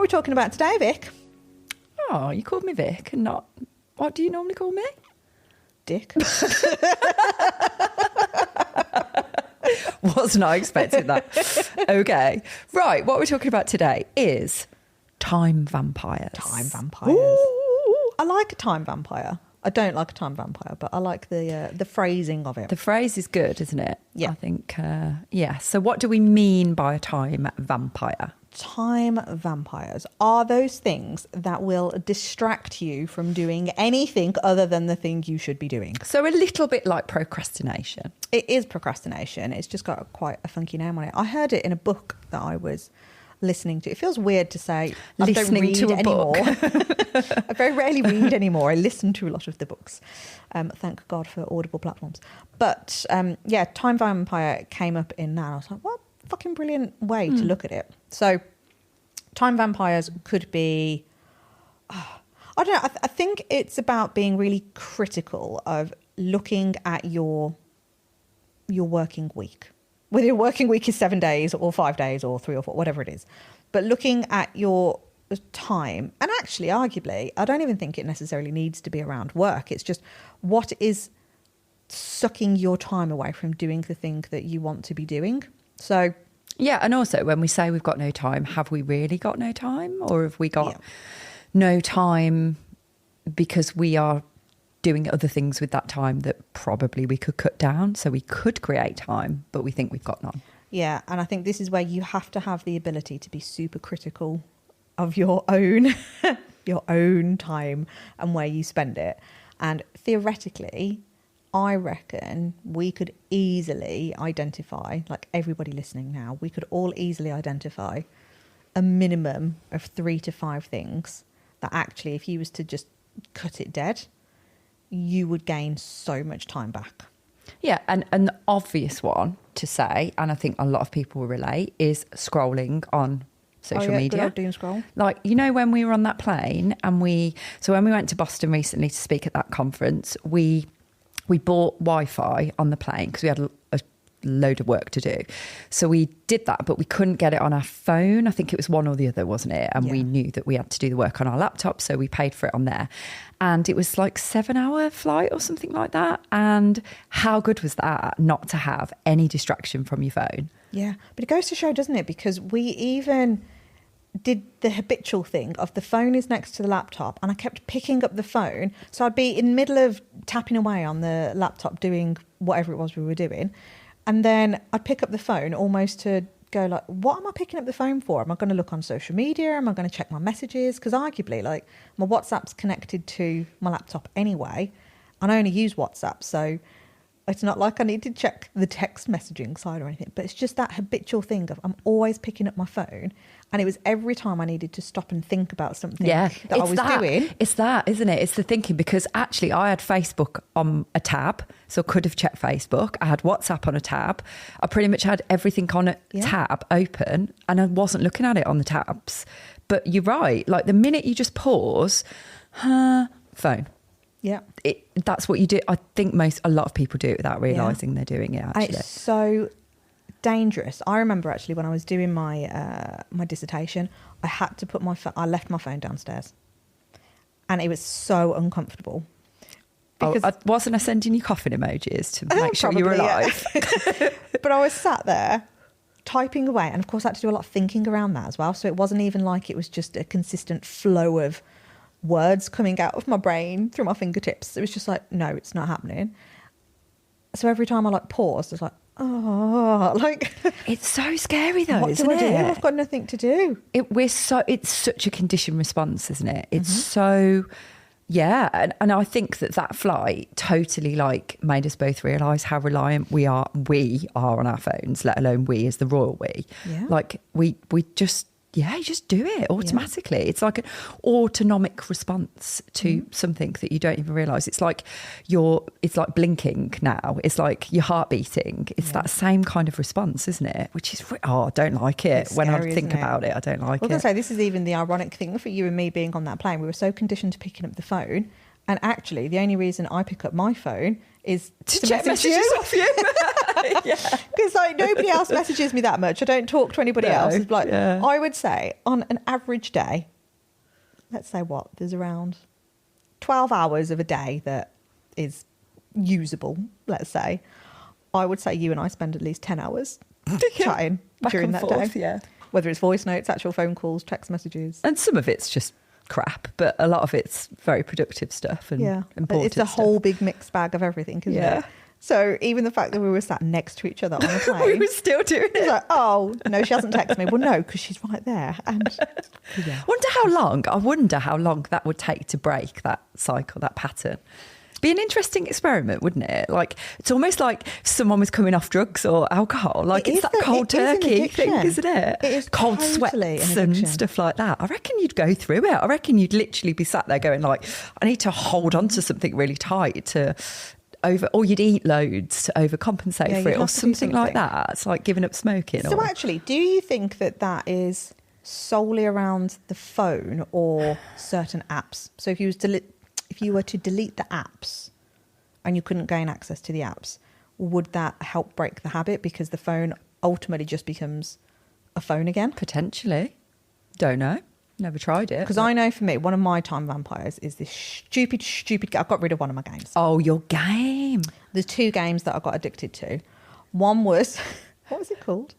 we talking about today, Vic? Oh, you called me Vic and not... What do you normally call me? Dick. Wasn't I expecting that? Okay. Right, what we're talking about today is time vampires. Time vampires. Ooh, I like a time vampire. I don't like a time vampire, but I like the phrasing of it. The phrase is good, isn't it? Yeah. I think, yeah. So what do we mean by a time vampire? Time vampires are those things that will distract you from doing anything other than the thing you should be doing. So a little bit like procrastination. It is procrastination. It's just got quite a funky name on it. I heard it in a book that I was listening to. It feels weird to say I don't read to a anymore. book. I very rarely read anymore. I listen to a lot of the books. Thank God for audible platforms. But yeah, Time Vampire came up in that. I was like, what a fucking brilliant way to look at it. So time vampires could be, I don't know, I think it's about being really critical of looking at your working week. Whether your working week is 7 days or 5 days or 3 or 4, whatever it is. But looking at your time, and actually, arguably, I don't even think it necessarily needs to be around work. It's just what is sucking your time away from doing the thing that you want to be doing. So... Yeah, and also when we say we've got no time, have we really got no time? Or have we got no time because we are doing other things with that time that probably we could cut down? So we could create time, but we think we've got none. Yeah, and I think this is where you have to have the ability to be super critical of your own your own time and where you spend it. And theoretically, I reckon we could easily identify, like everybody listening now, we could all easily identify a minimum of 3 to 5 things that actually, if you was to just cut it dead, you would gain so much time back. Yeah, and an obvious one to say, and I think a lot of people will relate, is scrolling on social media. Good old doom scroll. Like, you know, when we were on that plane and so when we went to Boston recently to speak at that conference, we bought Wi-Fi on the plane because we had a load of work to do. So we did that, but we couldn't get it on our phone. I think it was one or the other, wasn't it? And we knew that we had to do the work on our laptop, so we paid for it on there. And it was like 7-hour flight or something like that. And how good was that, not to have any distraction from your phone? Yeah. But it goes to show, doesn't it? Because we even did the habitual thing of the phone is next to the laptop, and I kept picking up the phone. So I'd be in the middle of tapping away on the laptop doing whatever it was we were doing. And then I'd pick up the phone almost to go like, what am I picking up the phone for? Am I going to look on social media? Am I going to check my messages? Because arguably, like, my WhatsApp's connected to my laptop anyway, and I only use WhatsApp. So it's not like I need to check the text messaging side or anything, but it's just that habitual thing of I'm always picking up my phone. And it was every time I needed to stop and think about something that I was doing. It's that, isn't it? It's the thinking, because actually I had Facebook on a tab, so I could have checked Facebook. I had WhatsApp on a tab. I pretty much had everything on a tab open, and I wasn't looking at it on the tabs. But you're right. Like, the minute you just pause, phone. Yeah. That's what you do. I think a lot of people do it without realising they're doing it, actually. And it's so dangerous. I remember actually when I was doing my my dissertation, I had to put I left my phone downstairs, and it was so uncomfortable. Because wasn't I sending you coughing emojis to make sure you were alive? Yeah. But I was sat there typing away, and of course I had to do a lot of thinking around that as well. So it wasn't even like it was just a consistent flow of words coming out of my brain through my fingertips. It was just like, no, it's not happening. So every time I like paused, I was like, oh, like it's so scary though, what isn't do I do? it? I've got nothing to do. It's such a conditioned response, isn't it? It's so, yeah. And I think that flight totally like made us both realise how reliant we are on our phones, let alone we as the royal we. Yeah. Like we just, you just do it automatically. Yeah. It's like an autonomic response to something that you don't even realise. It's like blinking now. It's like your heart beating. It's that same kind of response, isn't it? Which is, I don't like it. It's when scary, I think about it, I don't like it. I was going to say, this is even the ironic thing for you and me being on that plane. We were so conditioned to picking up the phone, And actually, the only reason I pick up my phone is to check messages off you. Because like nobody else messages me that much. I don't talk to anybody else. It's like, I would say on an average day, let's say there's around 12 hours of a day that is usable, let's say. I would say you and I spend at least 10 hours chatting during that day. Yeah. Whether it's voice notes, actual phone calls, text messages. And some of it's just crap, but a lot of it's very productive stuff and important it's a whole big mixed bag of everything, isn't it? So even the fact that we were sat next to each other on a plane, we were still doing it. It's like, oh no, she hasn't texted me. Well, no, because she's right there. And I wonder how long that would take to break that cycle, that pattern. Be an interesting experiment, wouldn't it? Like, it's almost like someone was coming off drugs or alcohol. Like, it's that cold turkey thing, isn't it? It is cold totally sweats and stuff like that. I reckon you'd go through it. I reckon you'd literally be sat there going like, I need to hold on to something really tight or you'd eat loads to overcompensate for it or something like that. It's like giving up smoking. So actually, do you think that is solely around the phone or certain apps? So if you were to delete the apps and you couldn't gain access to the apps, would that help break the habit because the phone ultimately just becomes a phone again? Potentially. Don't know. Never tried it. Because I know for me, one of my time vampires is this stupid... I've got rid of one of my games. Oh, your game. There's 2 games that I got addicted to. One was... What was it called?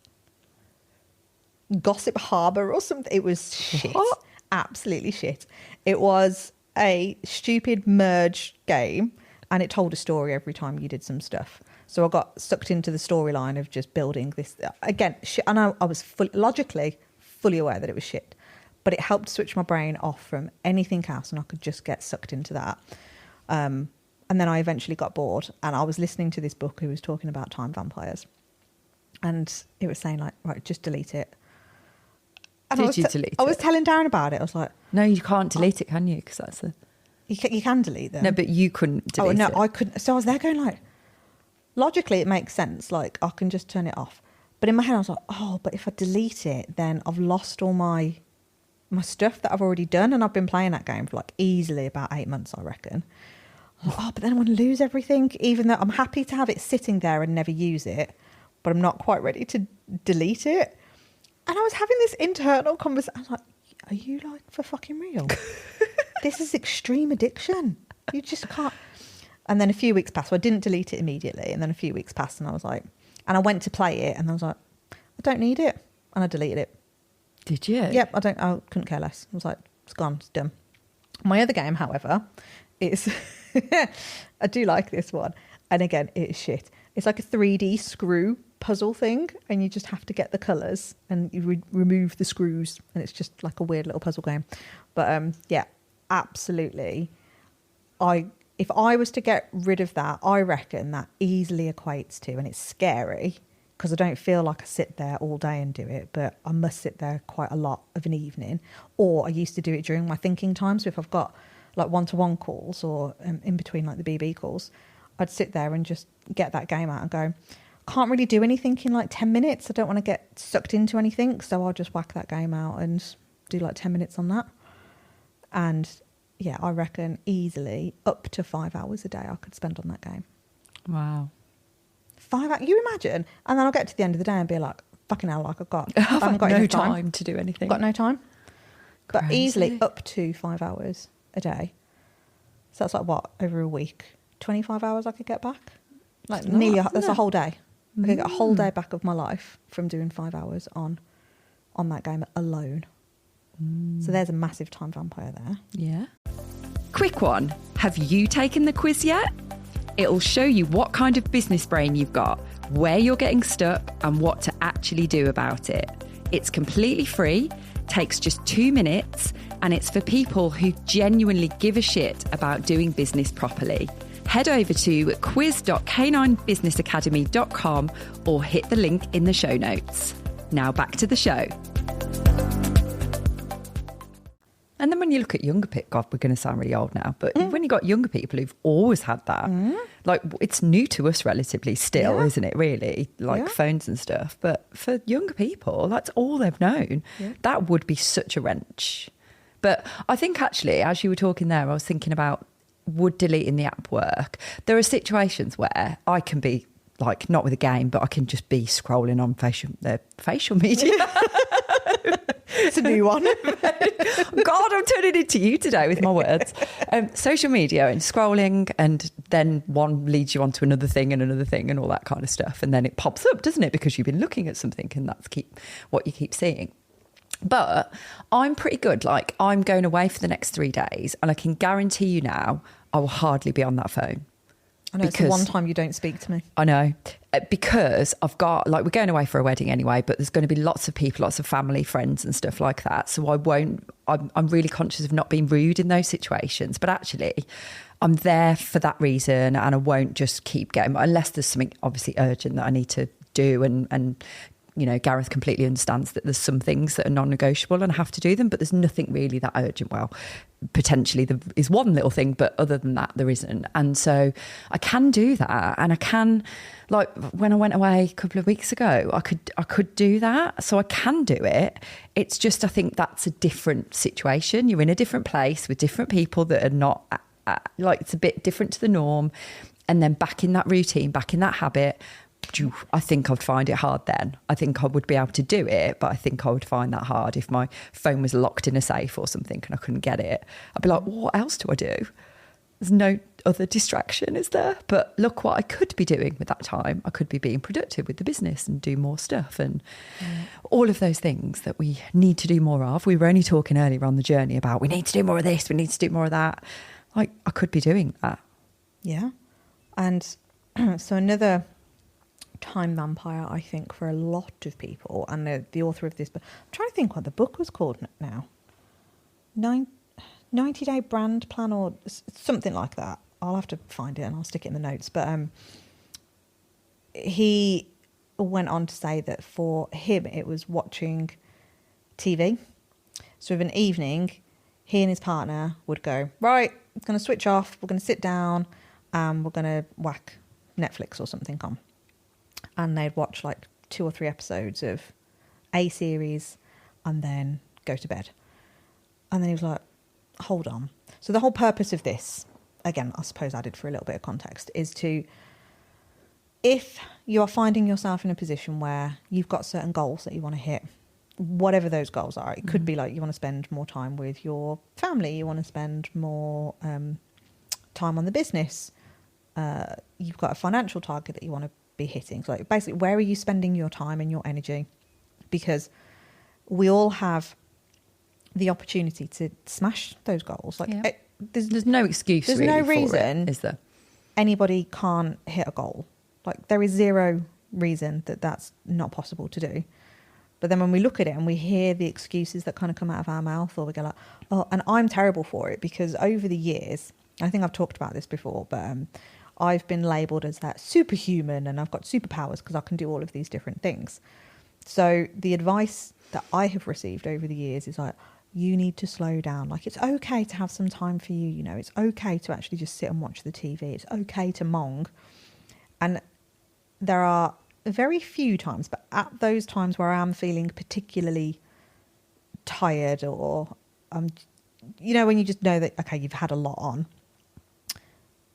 Gossip Harbour or something. It was shit. What? Absolutely shit. It was a stupid merge game and it told a story every time you did some stuff. So I got sucked into the storyline of just building this. Again, shit, I know I was logically fully aware that it was shit, but it helped switch my brain off from anything else and I could just get sucked into that. And then I eventually got bored and I was listening to this book who was talking about time vampires. And it was saying like, right, just delete it. And Did you delete it? I was telling Darren about it. I was like... No, you can't delete it, can you? Because that's the... You can delete them. No, but you couldn't delete it. Oh, no, I couldn't. So I was there going like... Logically, it makes sense. Like, I can just turn it off. But in my head, I was like, oh, but if I delete it, then I've lost all my stuff that I've already done. And I've been playing that game for like easily about 8 months, I reckon. Like, oh, but then I want to lose everything, even though I'm happy to have it sitting there and never use it. But I'm not quite ready to delete it. And I was having this internal conversation. I was like, are you like for fucking real? This is extreme addiction. You just can't. And then a few weeks passed. So I didn't delete it immediately. And then a few weeks passed and I was like, and I went to play it and I was like, I don't need it. And I deleted it. Did you? Yep. I couldn't care less. I was like, it's gone. It's done. My other game, however, is, I do like this one. And again, it is shit. It's like a 3D screw puzzle thing and you just have to get the colours and you remove the screws and it's just like a weird little puzzle game. But yeah, absolutely. If I was to get rid of that, I reckon that easily equates to, and it's scary because I don't feel like I sit there all day and do it, but I must sit there quite a lot of an evening. Or I used to do it during my thinking time. So if I've got like one-to-one calls or in between like the BB calls, I'd sit there and just get that game out and go, can't really do anything in like 10 minutes. I don't want to get sucked into anything. So I'll just whack that game out and do like 10 minutes on that. And yeah, I reckon easily up to 5 hours a day I could spend on that game. Wow. 5 hours, you imagine? And then I'll get to the end of the day and be like, fucking hell, like I haven't got no no time to do anything. Got no time. Crazy. But easily up to 5 hours a day. So that's like what, over a week? 25 hours I could get back? Like that's a whole day. I could get a whole day back of my life from doing 5 hours on that game alone. So there's a massive time vampire there. Yeah. Quick one. Have you taken the quiz yet? It'll show you what kind of business brain you've got, where you're getting stuck, and what to actually do about it. It's completely free, takes just 2 minutes, and it's for people who genuinely give a shit about doing business properly. Head over to quiz.k9businessacademy.com or hit the link in the show notes. Now back to the show. And then when you look at younger people, God, we're going to sound really old now, but when you got younger people who've always had that, like it's new to us relatively still, isn't it, really? Like phones and stuff. But for younger people, that's all they've known. Yeah. That would be such a wrench. But I think actually, as you were talking there, I was thinking about would deleting the app work? There are situations where I can be like, not with a game, but I can just be scrolling on facial media. It's a new one. God, I'm turning into you today with my words. Social media and scrolling, and then one leads you on to another thing and all that kind of stuff. And then it pops up, doesn't it? Because you've been looking at something and that's what you keep seeing. But I'm pretty good. Like, I'm going away for the next 3 days and I can guarantee you now I will hardly be on that phone. I know, it's the one time you don't speak to me. I know. Because I've got, like, we're going away for a wedding anyway, but there's going to be lots of people, lots of family, friends and stuff like that. So I'm really conscious of not being rude in those situations. But actually, I'm there for that reason, and I won't just keep getting, unless there's something obviously urgent that I need to do. And you know, Gareth completely understands that there's some things that are non-negotiable and I have to do them, but there's nothing really that urgent. Well, potentially there is one little thing, but other than that, there isn't. And so I can do that. And I can, like, when I went away a couple of weeks ago, I could do that. So I can do it. It's just, I think that's a different situation. You're in a different place with different people that are not, like, it's a bit different to the norm. And then back in that routine, back in that habit, I think I'd find it hard then. I think I would be able to do it, but I think I would find that hard if my phone was locked in a safe or something and I couldn't get it. I'd be like, well, what else do I do? There's no other distraction, is there? But look what I could be doing with that time. I could be being productive with the business and do more stuff and all of those things that we need to do more of. We were only talking earlier on the journey about we need to do more of this, we need to do more of that. Like, I could be doing that. Yeah. And so another time vampire, I think, for a lot of people, and the author of this book, I'm trying to think what the book was called now. 90-day brand plan or something like that. I'll have to find it and I'll stick it in the notes. But he went on to say that for him it was watching TV. So of an evening, he and his partner would go, right, I'm going to switch off, we're going to sit down and we're going to whack Netflix or something on. And they'd watch like 2 or 3 episodes of a series and then go to bed. And then he was like, hold on. So the whole purpose of this, again, I suppose added for a little bit of context, is to, if you are finding yourself in a position where you've got certain goals that you want to hit, whatever those goals are, it could be like you want to spend more time with your family, you want to spend more time on the business, you've got a financial target that you want to be hitting. So like, basically, where are you spending your time and your energy? Because we all have the opportunity to smash those goals. Like, there's no excuse. There's really no reason, is there? Anybody can't hit a goal. Like, there is zero reason that that's not possible to do. But then when we look at it and we hear the excuses that kind of come out of our mouth, or we go like, oh, and I'm terrible for it, because over the years, I think I've talked about this before, but I've been labelled as that superhuman and I've got superpowers because I can do all of these different things. So the advice that I have received over the years is like, you need to slow down. Like, it's okay to have some time for you, you know, it's okay to actually just sit and watch the TV. It's okay to mong. And there are very few times, but at those times where I'm feeling particularly tired or, you know, when you just know that, okay, you've had a lot on,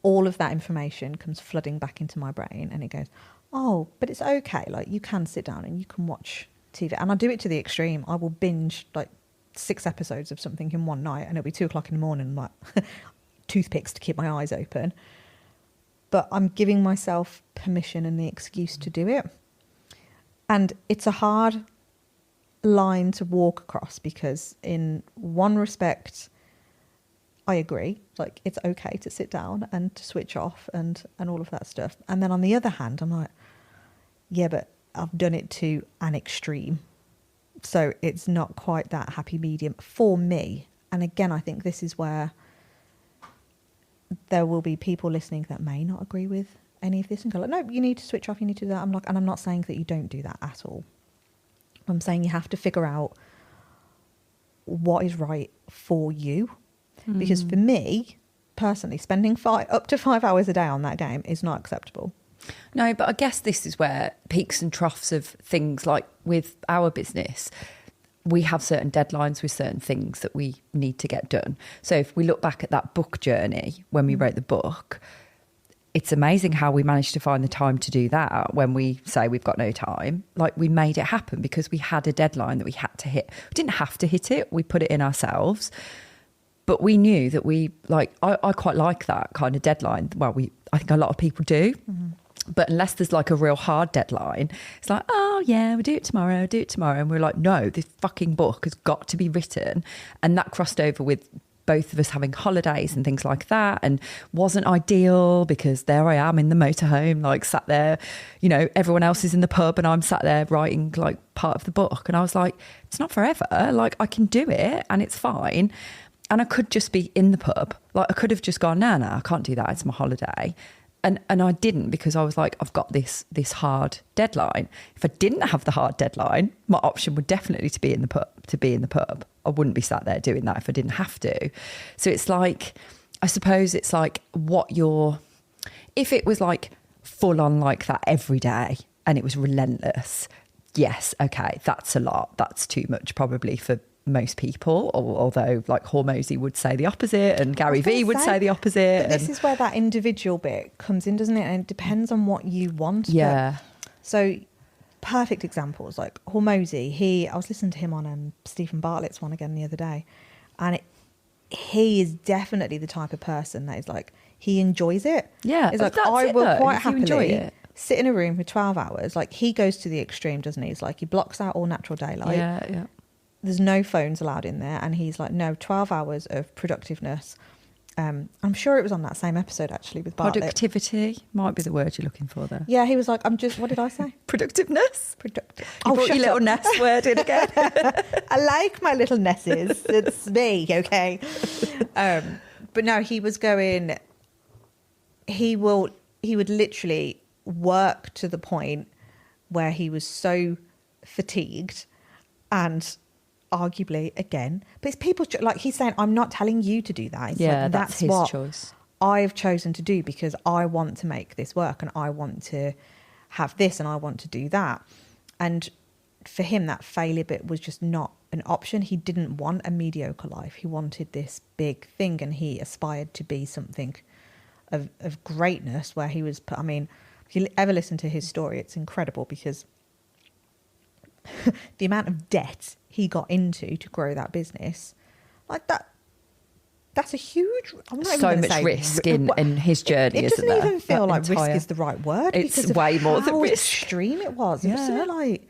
all of that information comes flooding back into my brain and it goes, oh, but it's okay. Like, you can sit down and you can watch TV. And I do it to the extreme. I will binge like 6 episodes of something in one night and it'll be 2:00 in the morning, like toothpicks to keep my eyes open. But I'm giving myself permission and the excuse to do it. And it's a hard line to walk across, because in one respect, I agree, like, it's okay to sit down and to switch off and all of that stuff. And then on the other hand, I'm like, yeah, but I've done it to an extreme. So it's not quite that happy medium for me. And again, I think this is where there will be people listening that may not agree with any of this and go like, no, you need to switch off, you need to do that. I'm not saying that you don't do that at all. I'm saying you have to figure out what is right for you. Because for me, personally, spending up to 5 hours a day on that game is not acceptable. No, but I guess this is where peaks and troughs of things like with our business, we have certain deadlines with certain things that we need to get done. So if we look back at that book journey, when we wrote the book, it's amazing how we managed to find the time to do that when we say we've got no time. Like, we made it happen because we had a deadline that we had to hit. We didn't have to hit it. We put it in ourselves. But we knew that I quite like that kind of deadline. Well, I think a lot of people do. Mm-hmm. But unless there's like a real hard deadline, it's like, oh yeah, we'll do it tomorrow. And we're like, no, this fucking book has got to be written. And that crossed over with both of us having holidays and things like that, and wasn't ideal because there I am in the motorhome, like sat there, you know, everyone else is in the pub and I'm sat there writing like part of the book. And I was like, it's not forever. Like, I can do it and it's fine. And I could just be in the pub. Like, I could have just gone, no, I can't do that. It's my holiday. And I didn't, because I was like, I've got this hard deadline. If I didn't have the hard deadline, my option would definitely to be in the pub. I wouldn't be sat there doing that if I didn't have to. So it's like, I suppose it's like if it was like full on like that every day and it was relentless, yes, okay, that's a lot. That's too much probably for most people, although like Hormozy would say the opposite and Gary Vee would say the opposite. But this is where that individual bit comes in, doesn't it? And it depends on what you want. Yeah. So perfect examples, like Hormozy, I was listening to him on Stephen Bartlett's one again the other day, and he is definitely the type of person that is like, he enjoys it. Yeah. It's like, I will quite happily sit in a room for 12 hours. Like, he goes to the extreme, doesn't he? It's like he blocks out all natural daylight. Yeah. There's no phones allowed in there. And he's like, no, 12 hours of productiveness. I'm sure it was on that same episode, actually, with Bartlett. Productivity might be the word you're looking for there. Yeah, he was like, what did I say? Productiveness. Productive. You brought your little Ness word in again. I like my little Nesses. It's me, okay? But no, he was going, he would literally work to the point where he was so fatigued, and arguably again, but it's people's, like he's saying, I'm not telling you to do that. It's like, that's his what choice. I've chosen to do because I want to make this work and I want to have this and I want to do that. And for him, that failure bit was just not an option. He didn't want a mediocre life. He wanted this big thing, and he aspired to be something of greatness where he was put. I mean, if you ever listen to his story, it's incredible because the amount of debt he got into to grow that business, like that's a huge, I'm not so even much say, risk in his journey. It doesn't even feel like risk is the right word. It's way more than risk. Extreme it was. It was something like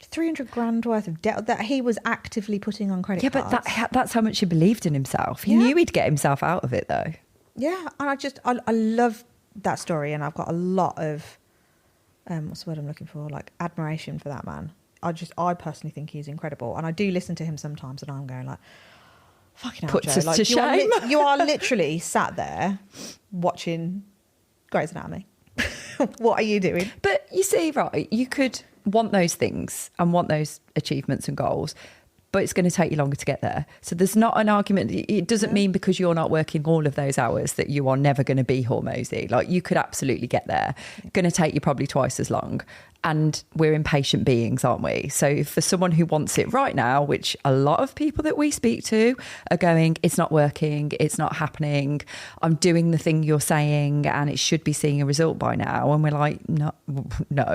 300 grand worth of debt that he was actively putting on credit cards. But that's how much he believed in himself. He knew he'd get himself out of it, though. Yeah, and I love that story, and I've got a lot of what's the word I'm looking for? Like admiration for that man. I personally think he's incredible, and I do listen to him sometimes, and I'm going like, fucking hell, puts Joe. us Like, to shame. You are literally sat there watching Grey's Anatomy. What are you doing? But you see, right, you could want those things and want those achievements and goals, but it's going to take you longer to get there. So there's not an argument. It doesn't mean because you're not working all of those hours that you are never going to be Hormozy. Like, you could absolutely get there. Going to take you probably twice as long. And we're impatient beings, aren't we? So for someone who wants it right now, which a lot of people that we speak to are going, it's not working, it's not happening, I'm doing the thing you're saying and it should be seeing a result by now. And we're like, no,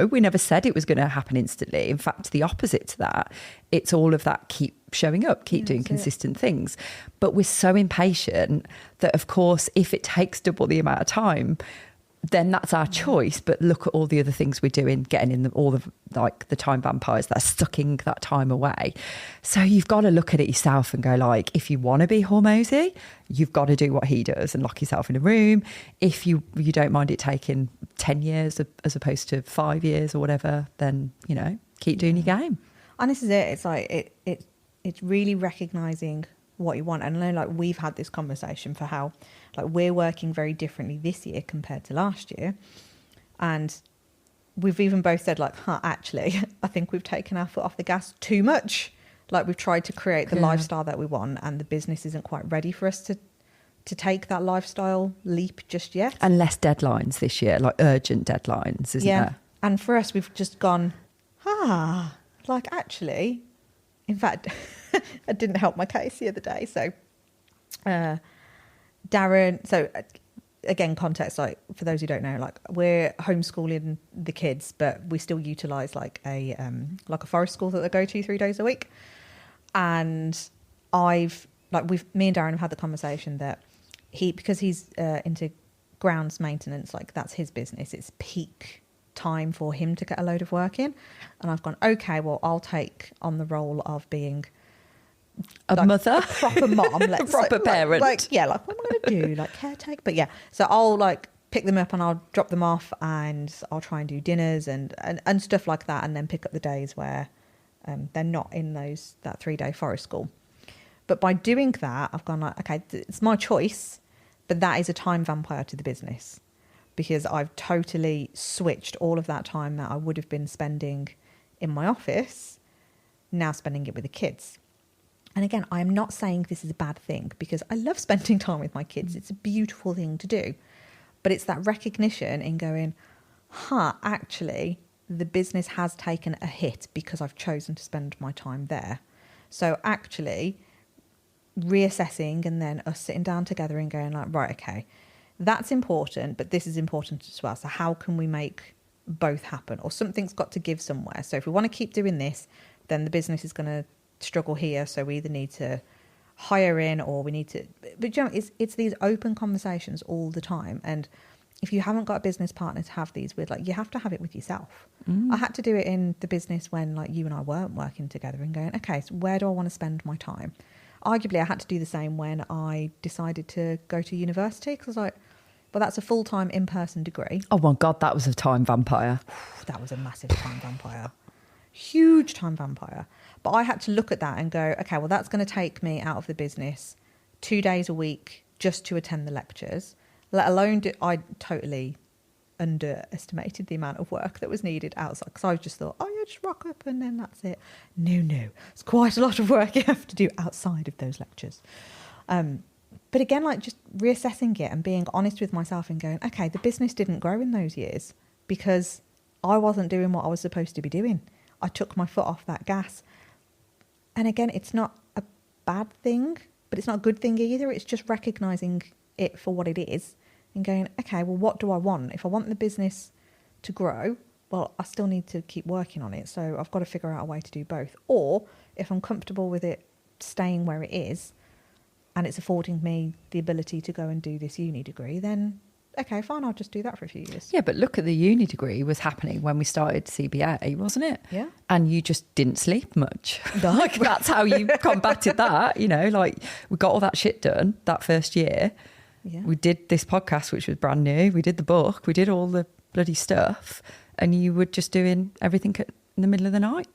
we never said it was going to happen instantly. In fact, the opposite to that. It's all of that keep showing up, keep doing consistent things. But we're so impatient that, of course, if it takes double the amount of time, then that's our choice. But look at all the other things we're doing, getting in all the like the time vampires that are sucking that time away. So you've got to look at it yourself and go like, if you want to be Hormozy, you've got to do what he does and lock yourself in a room. If you don't mind it taking 10 years as opposed to 5 years or whatever, then, you know, keep doing your game. And this is it. It's like it's really recognising what you want. And I know, like, we've had this conversation for how, like, we're working very differently this year compared to last year, and we've even both said like, actually I think we've taken our foot off the gas too much. Like, we've tried to create the lifestyle that we want, and the business isn't quite ready for us to take that lifestyle leap just yet. And less deadlines this year, like urgent deadlines, isn't there? And for us, we've just gone, like, actually, in fact, it didn't help my case the other day. So Darren, so again, context, like for those who don't know, like we're homeschooling the kids, but we still utilize like a forest school that they go to 3 days a week. And me and Darren have had the conversation that because he's into grounds maintenance, like that's his business. It's peak time for him to get a load of work in. And I've gone, okay, well, I'll take on the role of being a mother, a proper mom, let's proper parent. What am I going to do? Like caretaker? But yeah, so I'll like pick them up and I'll drop them off and I'll try and do dinners and stuff like that, and then pick up the days where they're not in that 3-day forest school. But by doing that, I've gone like, okay, it's my choice, but that is a time vampire to the business, because I've totally switched all of that time that I would have been spending in my office, now spending it with the kids. And again, I am not saying this is a bad thing, because I love spending time with my kids. It's a beautiful thing to do. But it's that recognition in going, actually, the business has taken a hit because I've chosen to spend my time there. So actually reassessing, and then us sitting down together and going like, right, okay, that's important, but this is important as well. So how can we make both happen? Or something's got to give somewhere. So if we want to keep doing this, then the business is going to struggle here. So we either need to hire in, or we need to, but you know, it's these open conversations all the time. And if you haven't got a business partner to have these with, like, you have to have it with yourself. I had to do it in the business when like you and I weren't working together, and going, okay, so where do I want to spend my time? Arguably, I had to do the same when I decided to go to university, because I was like, well, that's a full-time in-person degree. Oh my God, that was a time vampire. That was a massive time vampire. Huge time vampire. But I had to look at that and go, okay, well, that's going to take me out of the business 2 days a week just to attend the lectures, let alone I totally underestimated the amount of work that was needed outside, because I just thought, oh yeah, just rock up and then that's it. No, it's quite a lot of work you have to do outside of those lectures. But again, like just reassessing it and being honest with myself and going, okay, the business didn't grow in those years because I wasn't doing what I was supposed to be doing. I took my foot off that gas. And again, it's not a bad thing, but it's not a good thing either. It's just recognising it for what it is and going, okay, well, what do I want? If I want the business to grow, well, I still need to keep working on it. So I've got to figure out a way to do both. Or if I'm comfortable with it staying where it is and it's affording me the ability to go and do this uni degree, then okay, fine, I'll just do that for a few years. Yeah, but look at the uni degree was happening when we started CBA, wasn't it? Yeah. And you just didn't sleep much. No. Like that's how you combated that, you know, like we got all that shit done that first year. Yeah. We did this podcast, which was brand new. We did the book. We did all the bloody stuff. And you were just doing everything in the middle of the night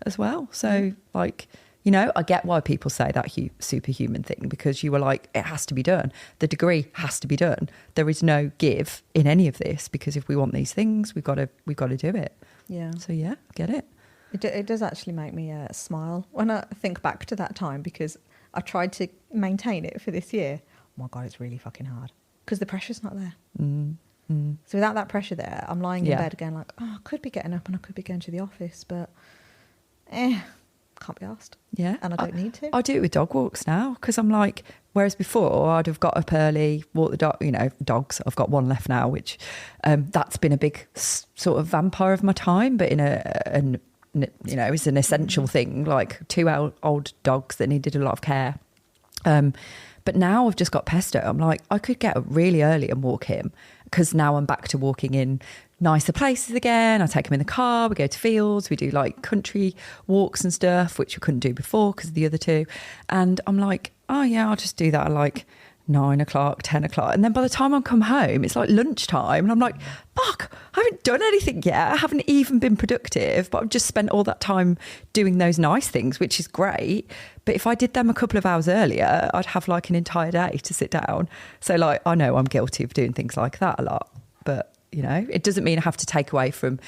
as well. So like, you know, I get why people say that superhuman thing, because you were like, it has to be done. The degree has to be done. There is no give in any of this, because if we want these things, we've got to do it. Yeah. So yeah, get it. It does actually make me smile when I think back to that time, because I tried to maintain it for this year. Oh my God, it's really fucking hard because the pressure's not there. So without that pressure there, I'm lying in bed again like, oh, I could be getting up and I could be going to the office, but can't be asked. Yeah. And I don't need to. I do it with dog walks now, because I'm like, whereas before I'd have got up early, walk the dog, you know, dogs. I've got one left now, which that's been a big sort of vampire of my time, but in you know, it's an essential thing, like 2 old dogs that needed a lot of care. But now I've just got pesto. I'm like, I could get up really early and walk him, because now I'm back to walking in nicer places again. I take him in the car, we go to fields, we do like country walks and stuff, which we couldn't do before because of the other two. And I'm like, oh yeah, I'll just do that at like 9 o'clock, 10 o'clock. And then by the time I come home, it's like lunchtime. And I'm like, fuck, I haven't done anything yet. I haven't even been productive, but I've just spent all that time doing those nice things, which is great. But if I did them a couple of hours earlier, I'd have like an entire day to sit down. So like, I know I'm guilty of doing things like that a lot, but you know, it doesn't mean I have to take away from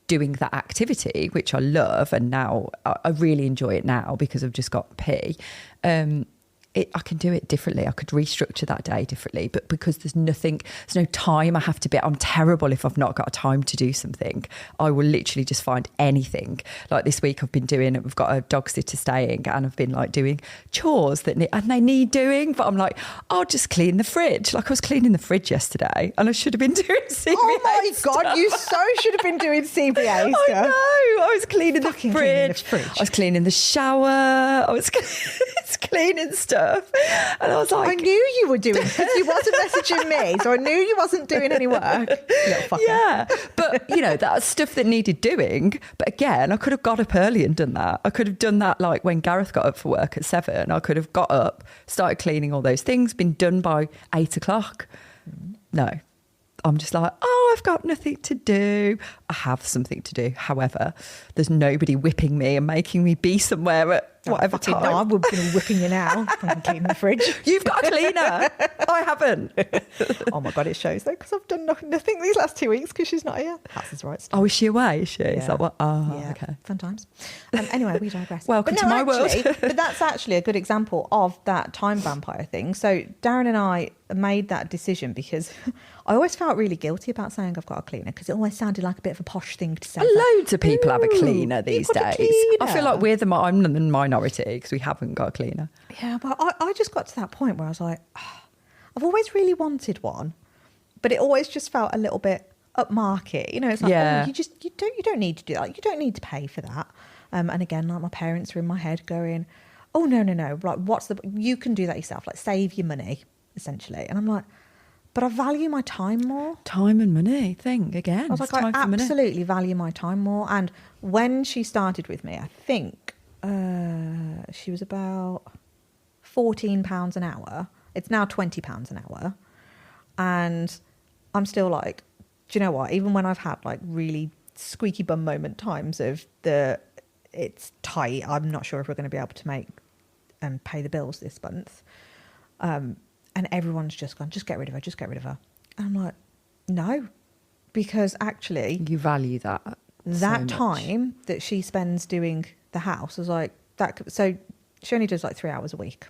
doing that activity, which I love. And now I really enjoy it now because I've just got P. I can do it differently. I could restructure that day differently, but because there's no time I have to be. I'm terrible if I've not got a time to do something. I will literally just find anything. Like this week, we've got a dog sitter staying, and I've been like doing chores and they need doing, but I'm like, I'll just clean the fridge. Like I was cleaning the fridge yesterday, and I should have been doing CBA. Oh my stuff. God, you so should have been doing CBA I stuff. know. I was cleaning the fridge. I was cleaning the shower. I was cleaning stuff. And I was like... I knew you were doing, because you wasn't messaging me, so I knew you wasn't doing any work. Little fucker. Yeah. But, that's stuff that needed doing. But again, I could have got up early and done that. I could have done that like when Gareth got up for work at 7. I could have got up, started cleaning all those things, been done by 8 o'clock. No. I'm just like, I've got nothing to do. I have something to do. However, there's nobody whipping me and making me be somewhere at whatever time. No, I'm going to be whipping you now from cleaning the fridge. You've got a cleaner. I haven't. Oh my God, it shows though, because I've done nothing these last 2 weeks because she's not here. That's his right stuff. Oh, is she away? Is she? Yeah. Is that what? Oh, yeah. Okay. Fun times. Anyway, we digress. Welcome to my world. But that's actually a good example of that time vampire thing. So Darren and I made that decision because I always felt really guilty about saying I've got a cleaner, because it always sounded like a bit of a posh thing to say. Loads of people have a cleaner these days. Cleaner. I feel like I'm the minority because we haven't got a cleaner. Yeah, but I just got to that point where I was like, I've always really wanted one, but it always just felt a little bit upmarket. It's like, you don't need to do that. You don't need to pay for that. And again, like my parents are in my head going, oh no, like you can do that yourself. Like save your money, essentially. And I'm like, but I value my time more. Time and money thing again. I was like, I absolutely value my time more. And when she started with me, I think she was about £14 an hour. It's now £20 an hour. And I'm still like, do you know what? Even when I've had like really squeaky bum moment times of it's tight, I'm not sure if we're going to be able to make and pay the bills this month. And everyone's just gone, just get rid of her. And I'm like, no, because actually... You value that so time that she spends doing the house was like, so she only does like 3 hours a week.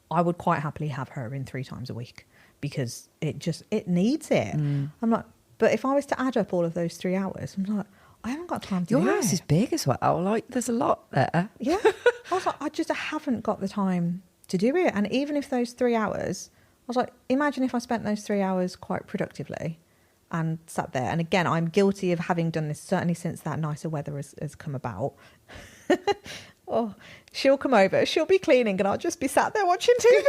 I would quite happily have her in 3 times a week because it needs it. I'm like, but if I was to add up all of those 3 hours, I'm like, I haven't got time to do it. Your house is big as well. Like there's a lot there. Yeah. I was like, I haven't got the time to do it. And even if those 3 hours, I was like, imagine if I spent those 3 hours quite productively and sat there. And again, I'm guilty of having done this certainly since that nicer weather has come about. Oh, she'll come over, she'll be cleaning and I'll just be sat there watching TV.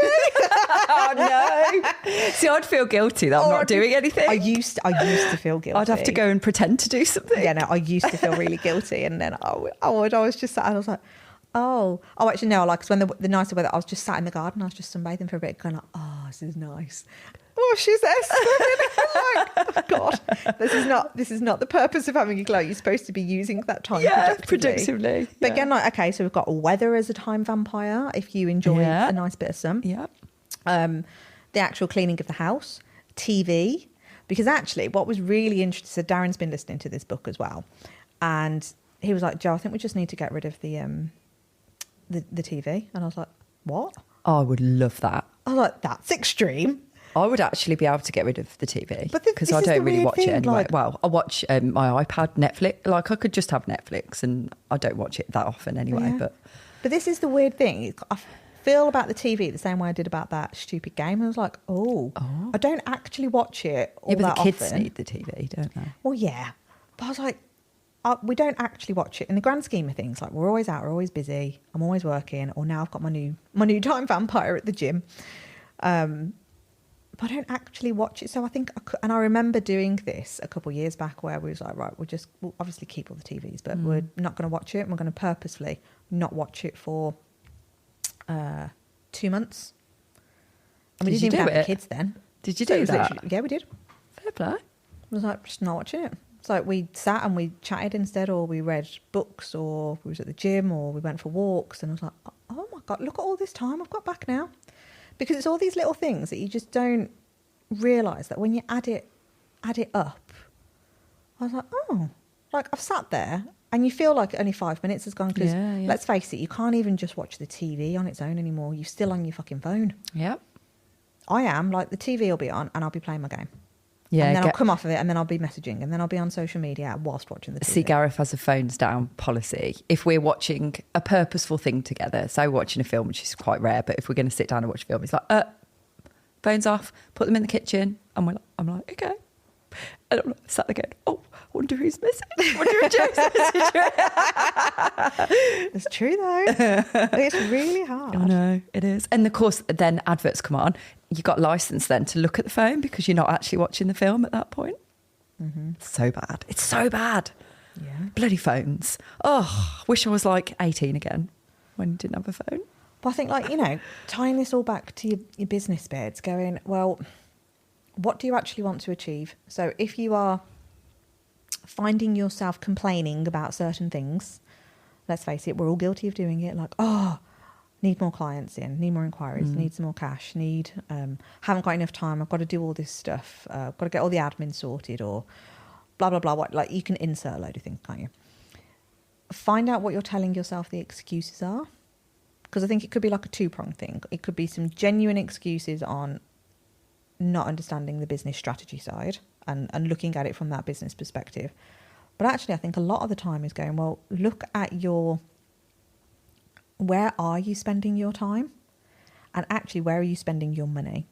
Oh no. See, I'd feel guilty that I'm not doing anything. I used to feel guilty. I'd have to go and pretend to do something. Yeah, no, I used to feel really guilty. And then I was just sat and I was like, oh, actually no, like, 'cause when the nicer weather, I was just sat in the garden, I was just sunbathing for a bit, going like, oh, this is nice. Oh, she's there swimming. Like, oh God, this is not the purpose of having a glow. You're supposed to be using that time productively. But again, like, okay, so we've got weather as a time vampire if you enjoy a nice bit of sun. Yeah. The actual cleaning of the house, TV, because actually what was really interesting, so Darren's been listening to this book as well, and he was like, Jo, I think we just need to get rid of the TV. And I was like, what? Oh, I would love that. I was like, that's extreme. I would actually be able to get rid of the TV But because I don't really watch it anyway. Like, well, I watch my iPad, Netflix. Like I could just have Netflix and I don't watch it that often anyway. Yeah. But this is the weird thing. I feel about the TV the same way I did about that stupid game. I was like, I don't actually watch it all that often. The kids need the TV, don't they? Well, yeah. But I was like, we don't actually watch it in the grand scheme of things. Like we're always out, we're always busy. I'm always working. Or now I've got my new time vampire at the gym. But I don't actually watch it. So I think, and I remember doing this a couple of years back where we was like, right, we'll obviously keep all the TVs, but we're not going to watch it. And we're going to purposefully not watch it for 2 months. And we didn't even have the kids then. Did you do that? Yeah, we did. Fair play. I was like, just not watching it. It's like we sat and we chatted instead, or we read books, or we was at the gym, or we went for walks. And I was like, oh my God, look at all this time I've got back now. Because it's all these little things that you just don't realise that when you add it up. I was like, oh, like I've sat there And you feel like only 5 minutes has gone because, Yeah, yeah. let's face it, you can't even just watch the TV on its own anymore. You're still on your fucking phone. Yep. I am. Like, the TV will be on and I'll be playing my game. Yeah. And then I'll come off of it and then I'll be messaging and then I'll be on social media whilst watching the TV. See, Gareth has a phones down policy. If we're watching a purposeful thing together, so watching a film, which is quite rare, but if we're going to sit down and watch a film, it's like, phones off, put them in the kitchen. And I'm like, okay. And I'm sat there going, oh, I wonder who's missing. I wonder who Joe's messaging. It's true though. It's really hard. I know, it is. And of course, then adverts come on. You got license then to look at the phone because you're not actually watching the film at that point. Mm-hmm. So bad. It's so bad. Yeah. Bloody phones. Oh, wish I was like 18 again when you didn't have a phone. But I think, like, you know, tying this all back to your business bits, going, well, what do you actually want to achieve? So if you are finding yourself complaining about certain things, let's face it, we're all guilty of doing it. Like, oh, need more clients in, need more inquiries, need some more cash, haven't got enough time, I've got to do all this stuff, got to get all the admin sorted, or blah, blah, blah. What, like, you can insert a load of things, can't you? Find out what you're telling yourself the excuses are. Because I think it could be like a two-pronged thing. It could be some genuine excuses on not understanding the business strategy side and looking at it from that business perspective. But actually, I think a lot of the time is going, well, look at where are you spending your time? And actually, where are you spending your money?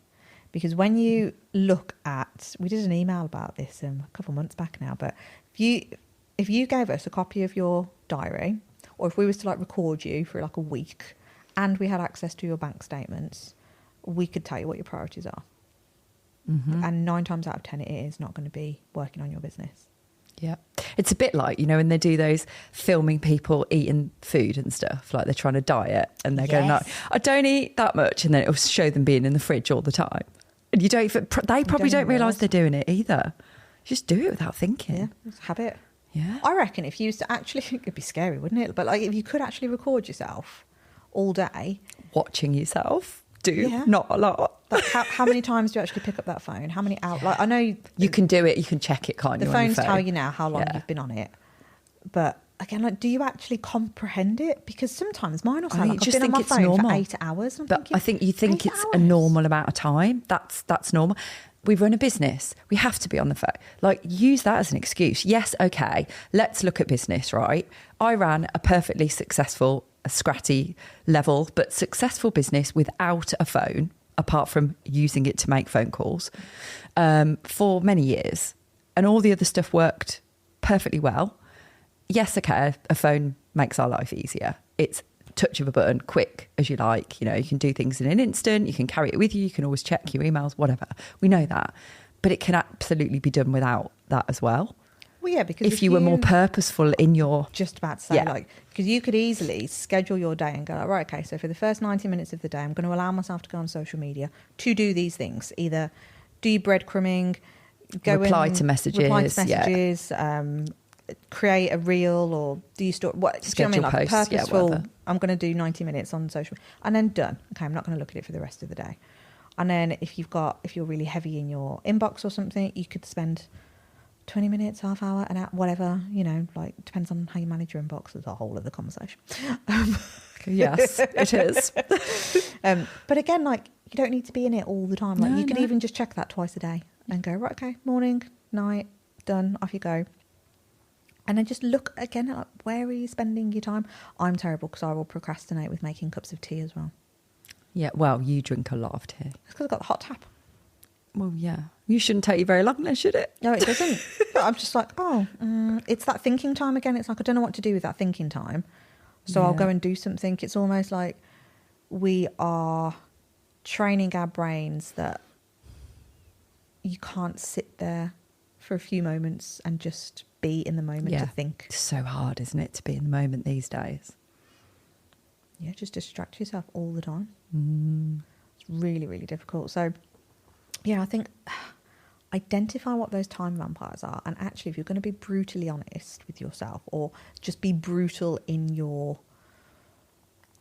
Because when you look at, we did an email about this a couple of months back now, but if you gave us a copy of your diary, or if we was to like record you for like a week and we had access to your bank statements, we could tell you what your priorities are. Mm-hmm. And 9 times out of 10, it is not going to be working on your business. Yeah. It's a bit like, you know, when they do those filming people eating food and stuff, like they're trying to diet and they're going like, I don't eat that much. And then it'll show them being in the fridge all the time. And you don't even, they probably don't realise they're doing it either. Just do it without thinking. Yeah, it's habit. Yeah. I reckon if you used to actually, it'd be scary, wouldn't it? But like if you could actually record yourself all day. Watching yourself do not a lot. Like how many times do you actually pick up that phone? How many out? Like I know you can do it. You can check it, can't you? The phones tell you now how long you've been on it. But again, like, do you actually comprehend it? Because sometimes mine will sound like I've been on my phone for 8 hours. But I think you think it's a normal amount of time. That's normal. We run a business. We have to be on the phone. Like, use that as an excuse. Yes, okay, let's look at business, right? I ran a perfectly successful, a scratty level, but successful business without a phone, apart from using it to make phone calls, for many years. And all the other stuff worked perfectly well. Yes, okay, a phone makes our life easier. It's touch of a button, quick as you like. You know, you can do things in an instant. You can carry it with you. You can always check your emails, whatever. We know that. But it can absolutely be done without that as well. Well, yeah, because if you were more purposeful in your... Just about to say, like, because you could easily schedule your day and go, like, right, okay, so for the first 90 minutes of the day, I'm going to allow myself to go on social media to do these things. Either do your breadcrumbing, reply to messages, create a reel, or do you store what schedule posts, purposeful, I'm going to do 90 minutes on social, and then done. Okay, I'm not going to look at it for the rest of the day. And then if you're really heavy in your inbox or something, you could spend 20 minutes, half hour, an hour, whatever, you know, like, depends on how you manage your inbox. There's a whole other conversation. Yes, it is. But again, like, you don't need to be in it all the time. Like, you could even just check that twice a day and go, right, okay, morning, night, done, off you go. And then just look again at, like, where are you spending your time? I'm terrible because I will procrastinate with making cups of tea as well. Yeah, well, you drink a lot of tea. It's because I've got the hot tap. Well, yeah. You shouldn't take you very long then, should it? No, it doesn't. But I'm just like, it's that thinking time again. It's like, I don't know what to do with that thinking time. So I'll go and do something. It's almost like we are training our brains that you can't sit there for a few moments and just be in the moment to think. It's so hard, isn't it, to be in the moment these days? Yeah, just distract yourself all the time. It's really, really difficult. So, yeah, I think identify what those time vampires are. And actually, if you're going to be brutally honest with yourself, or just be brutal in your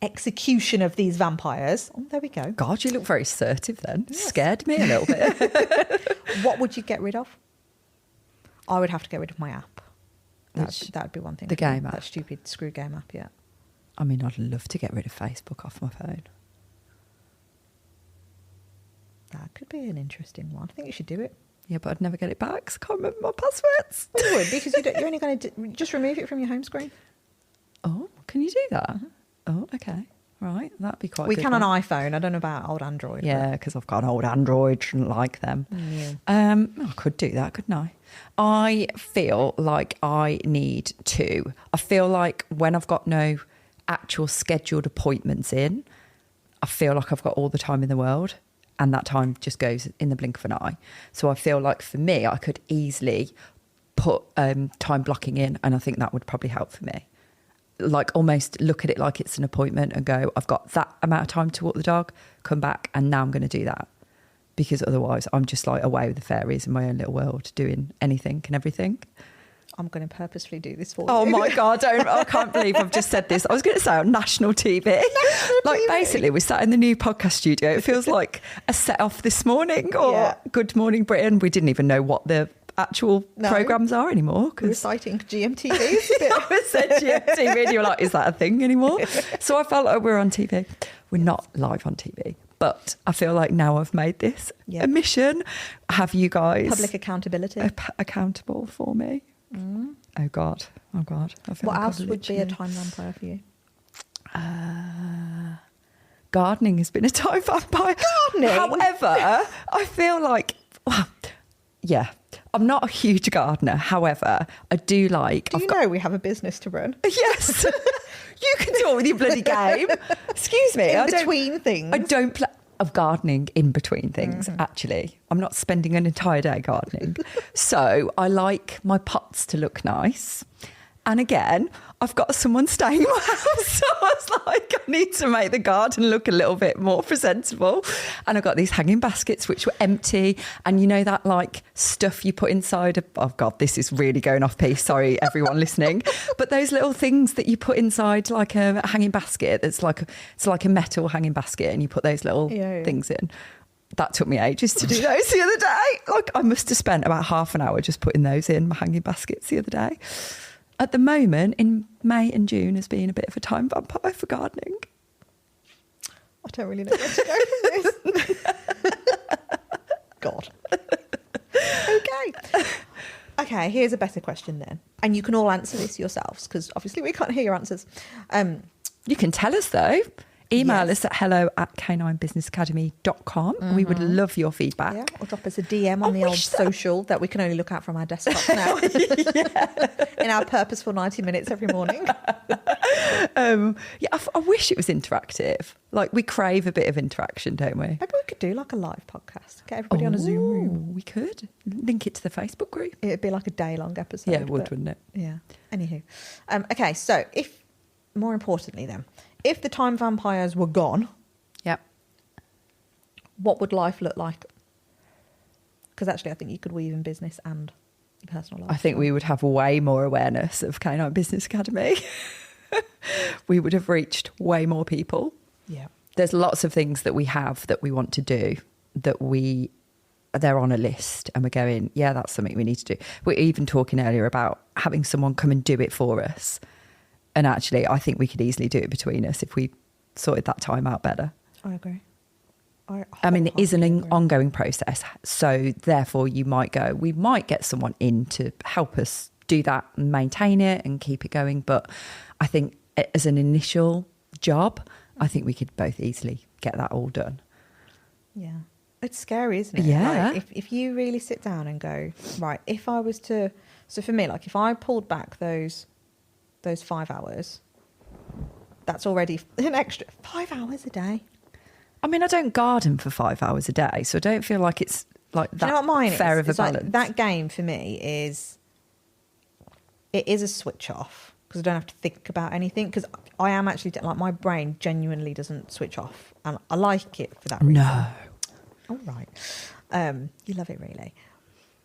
execution of these vampires. Oh, there we go. God, you look very assertive then. Yes. Scared me a little bit. What would you get rid of? I would have to get rid of my app. That'd be one thing. The game app. That stupid screw game app, yeah. I mean, I'd love to get rid of Facebook off my phone. That could be an interesting one. I think you should do it. Yeah, but I'd never get it back because I can't remember my passwords. Well, you would, because you're only going to just remove it from your home screen. Oh, can you do that? Mm-hmm. Oh, okay. Right, that'd be quite We good can on one. iPhone. I don't know about old Android. Yeah, because I've got an old Android, shouldn't like them. Yeah. I could do that, couldn't I? I feel like I need to. I feel like when I've got no actual scheduled appointments in, I feel like I've got all the time in the world, and that time just goes in the blink of an eye. So I feel like for me, I could easily put time blocking in, and I think that would probably help for me. Like almost look at it like it's an appointment and go, I've got that amount of time to walk the dog, come back, and now I'm going to do that. Because otherwise I'm just like away with the fairies in my own little world doing anything and everything. I'm going to purposefully do this for Oh you. my God, I can't believe I've just said this. I was going to say on national TV. Like basically we sat in the new podcast studio. It feels like a set off this morning or Yeah. Good Morning Britain. We didn't even know what the actual programmes are anymore. We're Because reciting GMTV. It's a bit... I said GMTV and you were like, is that a thing anymore? So I felt like we're on TV. We're not live on TV. But I feel like now I've made this a mission. Have you guys Public accountability. accountable for me? Oh God. I feel What like else I've would be a literally- time vampire for you? Gardening has been a time vampire. Gardening? However, I feel like, yeah, I'm not a huge gardener. However, I do like... Do you know we have a business to run? Yes. You can do it with your bloody game. Excuse me. In between things. I don't play of gardening in between things, actually. I'm not spending an entire day gardening. So I like my pots to look nice. And again, I've got someone staying in my house. So I was like, I need to make the garden look a little bit more presentable. And I got these hanging baskets, which were empty. And you know that like stuff you put inside oh God, this is really going off piece. Sorry, everyone listening. But those little things that you put inside like a hanging basket, it's like a metal hanging basket and you put those little things in. That took me ages to do those the other day. Like I must have spent about half an hour just putting those in my hanging baskets the other day. At the moment, in May and June, has been a bit of a time vampire for gardening. I don't really know where to go from this. God. Okay, here's a better question then. And you can all answer this yourselves, because obviously we can't hear your answers. You can tell us, though. Email Yes. us at hello@k9businessacademy.com. We would love your feedback. Yeah, or drop us a DM on the old social that we can only look at from our desktops now. In our purposeful 90 minutes every morning. I wish it was interactive. Like, we crave a bit of interaction, don't we? Maybe we could do like a live podcast. Get everybody on a Zoom room. We could. Link it to the Facebook group. It'd be like a day-long episode. Yeah, it would, but- wouldn't it? Yeah. Anywho. Okay, so more importantly then, if the time vampires were gone, Yep. what would life look like? Because actually I think you could weave in business and your personal life. I think we would have way more awareness of K9 Business Academy. We would have reached way more people. Yeah. There's lots of things that we have that we want to do that they're on a list and we're going, yeah, that's something we need to do. We're even talking earlier about having someone come and do it for us. And actually, I think we could easily do it between us if we sorted that time out better. I agree. I mean, it is an ongoing process. So therefore, we might get someone in to help us do that and maintain it and keep it going. But I think as an initial job, I think we could both easily get that all done. Yeah. It's scary, isn't it? Yeah. Like if you really sit down and go, right, if I was to... So for me, like if I pulled back those 5 hours, that's already an extra 5 hours a day. I mean, I don't garden for 5 hours a day, so I don't feel like it's like that Do you know what mine fair is? of a It's like balance. that game for me is a switch off because I don't have to think about anything because I am actually like my brain genuinely doesn't switch off and I like it for that reason. No. All right. You love it really.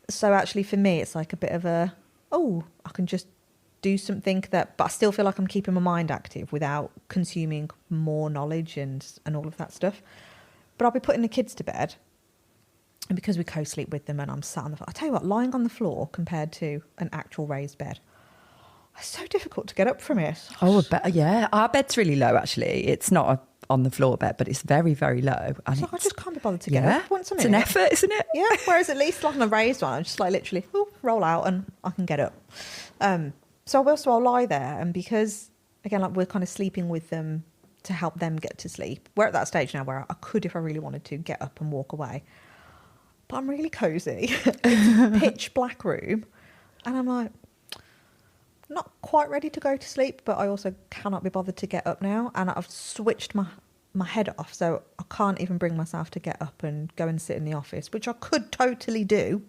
So actually for me it's like a bit of I can just do something but I still feel like I'm keeping my mind active without consuming more knowledge and all of that stuff. But I'll be putting the kids to bed and because we co-sleep with them and I'm sat on the floor, I tell you what, lying on the floor compared to an actual raised bed, It's so difficult to get up from it. Oh, I bet, yeah. Our bed's really low, actually. It's not on the floor bed, but it's very, very low. And So I just can't be bothered to get up once a minute. It's an effort, isn't it? Yeah, whereas at least like on a raised one, I'm just like literally roll out and I can get up. So I'll lie there, and because, again, like we're kind of sleeping with them to help them get to sleep. We're at that stage now where I could, if I really wanted to, get up and walk away. But I'm really cosy. It's a pitch black room. And I'm like, not quite ready to go to sleep, but I also cannot be bothered to get up now. And I've switched my head off, so I can't even bring myself to get up and go and sit in the office, which I could totally do.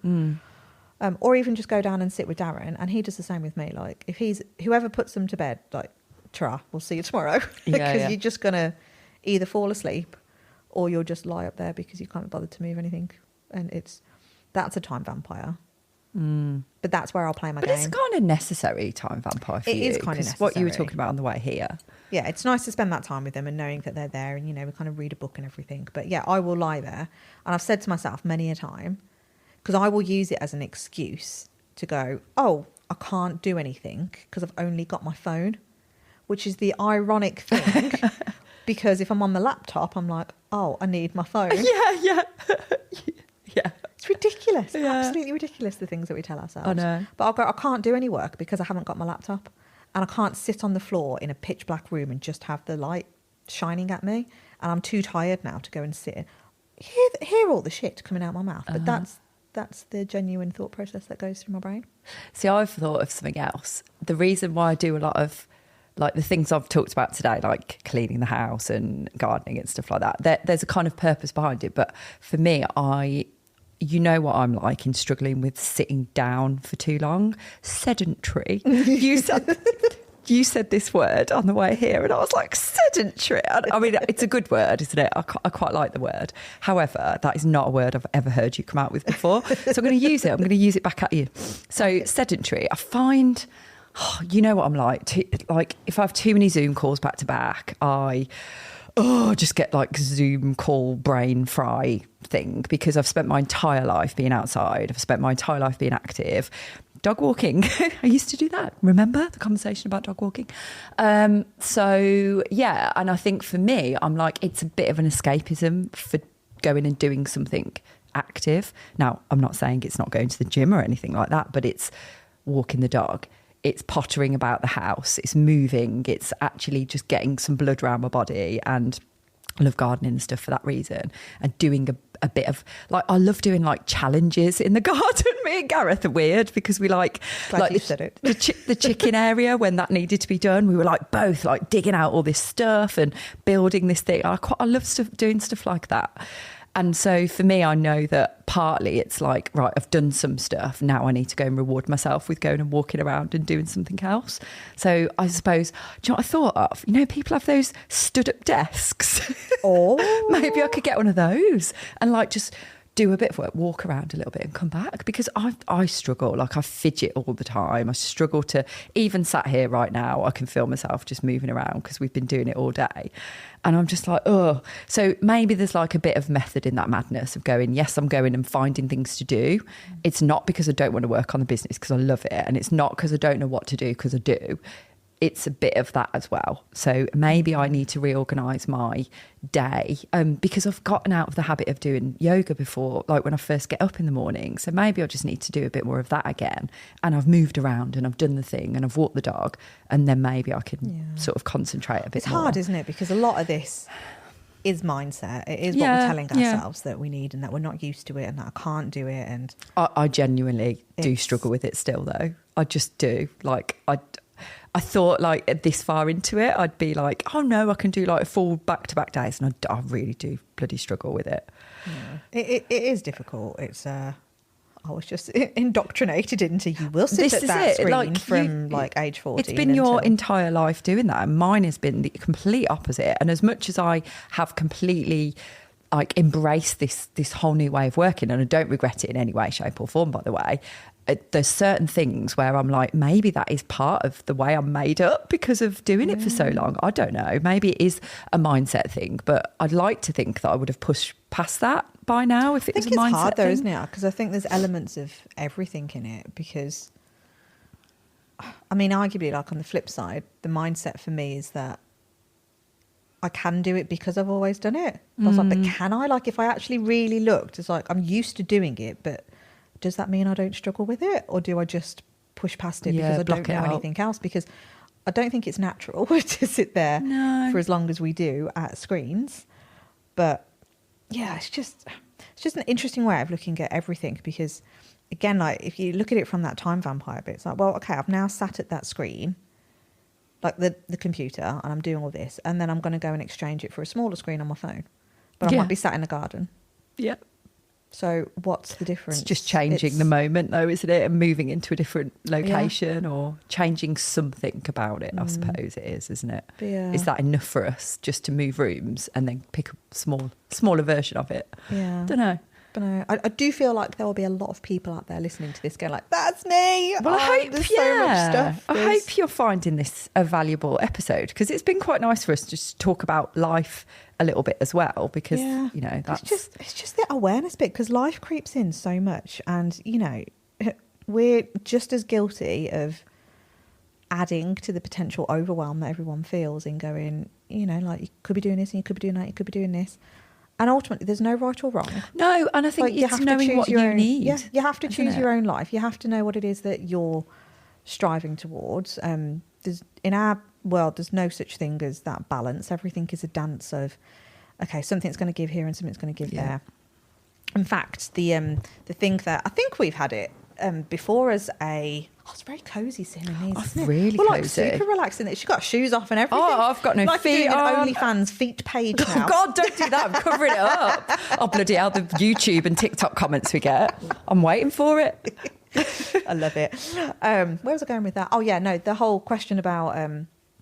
Or even just go down and sit with Darren, and he does the same with me. Like, if whoever puts them to bed, like, ta-ra, we'll see you tomorrow. Because you're just going to either fall asleep or you'll just lie up there because you can't be bothered to move anything. And that's a time vampire. But that's where I'll play my game. But it's kind of necessary time vampire for you. It is kind of necessary. What you were talking about on the way here. Yeah, it's nice to spend that time with them and knowing that they're there, and, you know, we kind of read a book and everything. But yeah, I will lie there. And I've said to myself many a time, because I will use it as an excuse to go, oh, I can't do anything because I've only got my phone, which is the ironic thing. Because if I'm on the laptop, I'm like, oh, I need my phone. Yeah. It's ridiculous. Absolutely ridiculous, the things that we tell ourselves. I know. But I'll go, I can't do any work because I haven't got my laptop. And I can't sit on the floor in a pitch black room and just have the light shining at me. And I'm too tired now to go and sit and hear all the shit coming out my mouth. But that's the genuine thought process that goes through my brain. See, I've thought of something else. The reason why I do a lot of, like, the things I've talked about today, like cleaning the house and gardening and stuff like that, there's a kind of purpose behind it. But for me, you know what I'm like in struggling with sitting down for too long. Sedentary. You said this word on the way here, and I was like, sedentary. I mean, it's a good word, isn't it? I quite like the word. However, that is not a word I've ever heard you come out with before. So I'm going to use it. I'm going to use it back at you. So sedentary, I find, you know what I'm like. Like, if I have too many Zoom calls back to back, I just get like Zoom call brain fry thing, because I've spent my entire life being outside. I've spent my entire life being active. Dog walking. I used to do that. Remember the conversation about dog walking? So, yeah. And I think for me, I'm like, it's a bit of an escapism for going and doing something active. Now, I'm not saying it's not going to the gym or anything like that, but it's walking the dog. It's pottering about the house. It's moving. It's actually just getting some blood around my body. And I love gardening and stuff for that reason. And doing a bit of, like, I love doing like challenges in the garden. Me and Gareth are weird because we like the chicken area, when that needed to be done, we were like both like digging out all this stuff and building this thing. I love doing stuff like that. And so for me, I know that partly it's like, right, I've done some stuff. Now I need to go and reward myself with going and walking around and doing something else. So I suppose, do you know what I thought of? You know, people have those stood up desks. Oh. Maybe I could get one of those and like just do a bit of work, walk around a little bit and come back, because I struggle. Like, I fidget all the time. I struggle to, even sat here right now, I can feel myself just moving around because we've been doing it all day. And I'm just like, oh. So maybe there's like a bit of method in that madness of going, yes, I'm going and finding things to do. It's not because I don't want to work on the business because I love it. And it's not because I don't know what to do because I do. It's a bit of that as well. So maybe I need to reorganise my day, because I've gotten out of the habit of doing yoga before, like when I first get up in the morning. So maybe I just need to do a bit more of that again. And I've moved around and I've done the thing and I've walked the dog, and then maybe I can sort of concentrate a bit more. It's hard, isn't it? Because a lot of this is mindset. It is what we're telling ourselves that we need, and that we're not used to it, and that I can't do it. And I genuinely do struggle with it still, though. I just do. Like, I thought, like, this far into it, I'd be like, oh no, I can do like 4 back-to-back days. And I really do bloody struggle with it. Yeah. It is difficult. It's, I was just indoctrinated into, you will sit at that screen like, from like age 14. It's been your entire life doing that. And mine has been the complete opposite. And as much as I have completely like embraced this whole new way of working, and I don't regret it in any way, shape or form, by the way, there's certain things where I'm like, maybe that is part of the way I'm made up because of doing it for so long. I don't know. Maybe it is a mindset thing, but I'd like to think that I would have pushed past that by now if it was a mindset thing. I think it's hard though, isn't it? Because I think there's elements of everything in it, because I mean, arguably, like on the flip side, the mindset for me is that I can do it because I've always done it. I was like, but can I? Like, if I actually really looked, it's like I'm used to doing it, but does that mean I don't struggle with it? Or do I just push past it because I don't know anything else? Because I don't think it's natural to sit there for as long as we do at screens. But yeah, it's just an interesting way of looking at everything, because again, like if you look at it from that time vampire bit, it's like, well, okay, I've now sat at that screen, like the computer, and I'm doing all this, and then I'm going to go and exchange it for a smaller screen on my phone. But I might be sat in the garden. Yeah. So what's the difference? It's just changing the moment though, isn't it? And moving into a different location or changing something about it, I suppose it is, isn't it? Is that enough for us just to move rooms and then pick a smaller version of it? Yeah. Don't know. But no, I do feel like there will be a lot of people out there listening to this going like, that's me. Well, I hope, there's so much stuff. I hope you're finding this a valuable episode, because it's been quite nice for us to just talk about life a little bit as well, because, you know, that's... It's just the awareness bit, because life creeps in so much, and, you know, we're just as guilty of adding to the potential overwhelm that everyone feels in going, you know, like, you could be doing this and you could be doing that, you could be doing this. And ultimately, there's no right or wrong. No, and I think like, it's knowing what you need. Yeah, you have to choose your own life. You have to know what it is that you're striving towards. In our world, there's no such thing as that balance. Everything is a dance of, okay, something's going to give here and something's going to give there. In fact, the thing that I think we've had it before as a... Oh, it's very cosy sitting in these, isn't it? Really well, cosy. Like super relaxing. She's got shoes off and everything. Oh, I've got no feet on. OnlyFans feet page now. Oh, God, don't do that. I'm covering it up. Oh, bloody hell, the YouTube and TikTok comments we get. I'm waiting for it. I love it. Where was I going with that? Oh, yeah, no, the whole question about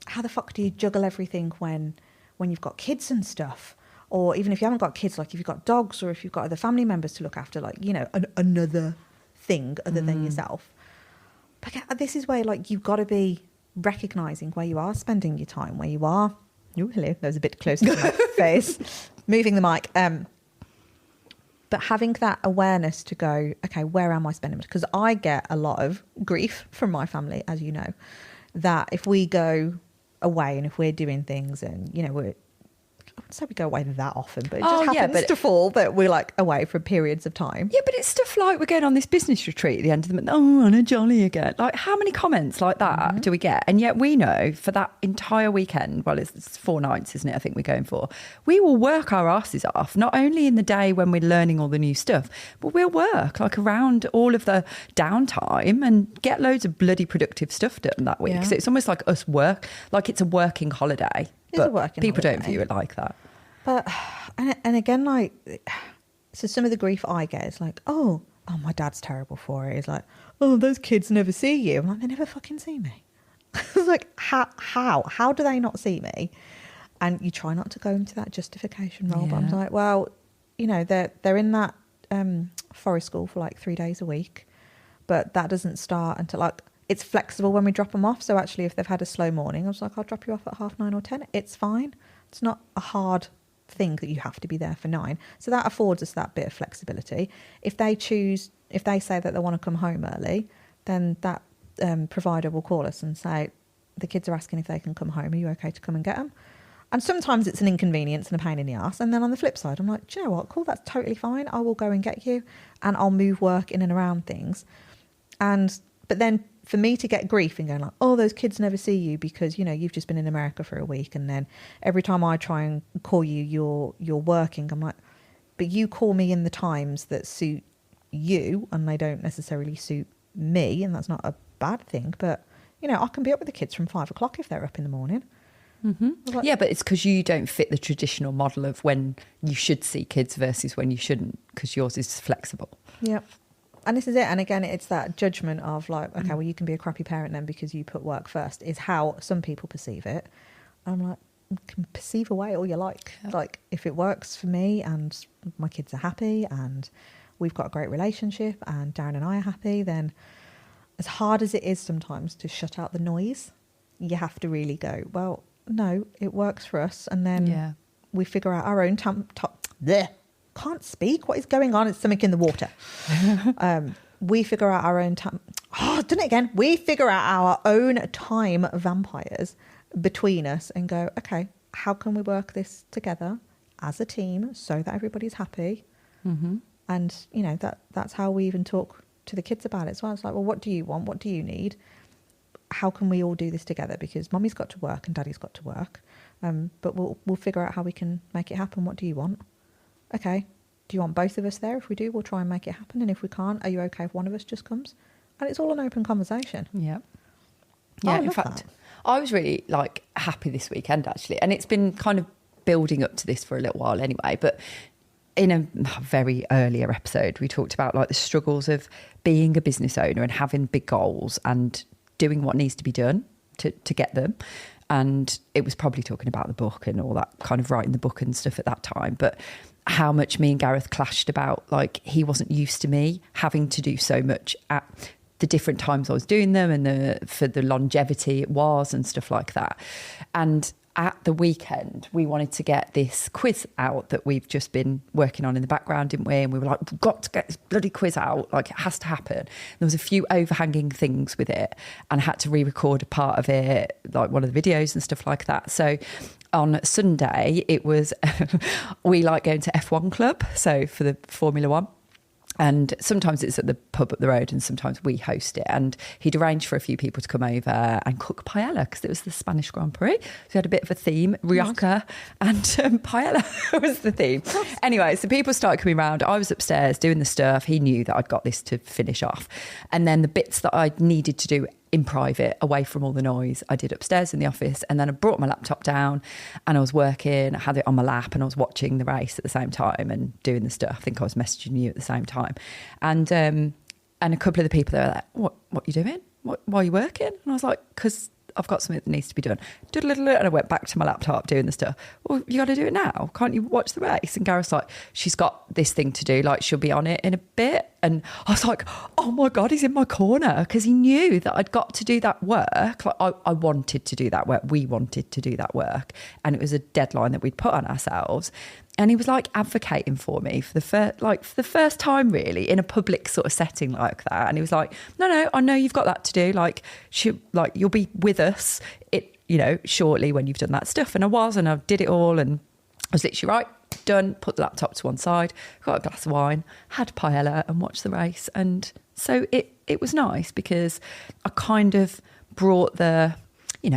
how the fuck do you juggle everything when you've got kids and stuff? Or even if you haven't got kids, like if you've got dogs or if you've got other family members to look after, like, you know, another thing other than yourself. But this is where, like, you've got to be recognising where you are spending your time, where you are... Oh, hello, that was a bit closer to my face. Moving the mic. But having that awareness to go, okay, where am I spending it? Because I get a lot of grief from my family, as you know, that if we go away and if we're doing things and, you know, I wouldn't say we go away that often, but it just happens to fall that we're like away for periods of time. Yeah, but it's stuff like we're going on this business retreat at the end of the month. Oh, on a jolly again. Like, how many comments like that do we get? And yet we know for that entire weekend, well, it's 4 nights, isn't it? I think we're going for. We will work our asses off, not only in the day when we're learning all the new stuff, but we'll work like around all of the downtime and get loads of bloody productive stuff done that week. So it's almost like us work, like it's a working holiday. But people don't view it like that. But, and again, like, so some of the grief I get is like, oh, my dad's terrible for it. It's like, oh, those kids never see you. I'm like, they never fucking see me. It's like, how do they not see me? And you try not to go into that justification role. But I'm like, well, you know, they're in that forest school for like 3 days a week. But that doesn't start until like, it's flexible when we drop them off. So actually, if they've had a slow morning, I was like, I'll drop you off at 9:30 or 10. It's fine. It's not a hard thing that you have to be there for 9. So that affords us that bit of flexibility. If they say that they want to come home early, then that provider will call us and say, the kids are asking if they can come home. Are you okay to come and get them? And sometimes it's an inconvenience and a pain in the ass. And then on the flip side, I'm like, do you know what? Cool, that's totally fine. I will go and get you and I'll move work in and around things. But then for me to get grief and going like, oh, those kids never see you because, you know, you've just been in America for a week. And then every time I try and call you, you're working. I'm like, but you call me in the times that suit you and they don't necessarily suit me. And that's not a bad thing. But, you know, I can be up with the kids from 5 o'clock if they're up in the morning. Mm-hmm. Like, yeah, but it's because you don't fit the traditional model of when you should see kids versus when you shouldn't, because yours is flexible. Yeah. And this is it. And again, it's that judgment of like, okay, well, you can be a crappy parent then because you put work first, is how some people perceive it. I'm like, you can perceive away all you like. Yeah. Like, if it works for me and my kids are happy and we've got a great relationship and Darren and I are happy, then as hard as it is sometimes to shut out the noise, you have to really go, well, no, it works for us. And then we figure out our own can't speak. What is going on? It's something in the water. We figure out our own I've done it again. We figure out our own time vampires between us and go, okay, how can we work this together as a team so that everybody's happy? Mm-hmm. And, you know, that's how we even talk to the kids about it as well. It's like, well, what do you want? What do you need? How can we all do this together? Because mummy's got to work and daddy's got to work. But we'll figure out how we can make it happen. What do you want? Okay. Do you want both of us there? If we do, we'll try and make it happen. And if we can't, are you okay if one of us just comes? And it's all an open conversation. Yeah. Oh, Yeah, I in love fact, that. I was really like happy this weekend actually. And it's been kind of building up to this for a little while anyway. But in a very earlier episode, we talked about like the struggles of being a business owner and having big goals and doing what needs to be done to get them. And it was probably talking about the book and all that kind of writing the book and stuff at that time. But how much me and Gareth clashed about, like, he wasn't used to me having to do so much at the different times I was doing them and for the longevity it was and stuff like that. And at the weekend, we wanted to get this quiz out that we've just been working on in the background, didn't we? And we were like, we've got to get this bloody quiz out. Like, it has to happen. There was a few overhanging things with it and I had to re-record a part of it, like one of the videos and stuff like that. So on Sunday, it was, we like going to F1 Club. So for the Formula One. And sometimes it's at the pub up the road and sometimes we host it. And he'd arranged for a few people to come over and cook paella because it was the Spanish Grand Prix. So we had a bit of a theme, Rioja and paella was the theme. Anyway, so people started coming around. I was upstairs doing the stuff. He knew that I'd got this to finish off. And then the bits that I needed to do in private, away from all the noise, I did upstairs in the office. And then I brought my laptop down and I was working, I had it on my lap and I was watching the race at the same time and doing the stuff. I think I was messaging you at the same time. And a couple of the people there were like, what are you doing? Why are you working? And I was like, because I've got something that needs to be done. And I went back to my laptop doing the stuff. Well, you got to do it now. Can't you watch the race? And Gareth's like, she's got this thing to do. Like, she'll be on it in a bit. And I was like, oh my God, he's in my corner. Because he knew that I'd got to do that work. Like, I wanted to do that work. We wanted to do that work. And it was a deadline that we'd put on ourselves. And he was like advocating for me for the first time really in a public sort of setting like that. And he was like, no, I know you've got that to do. Like, you'll be with us, shortly when you've done that stuff. And I did it all. And I was literally right, done, put the laptop to one side, got a glass of wine, had paella and watched the race. And so it was nice because I kind of brought the,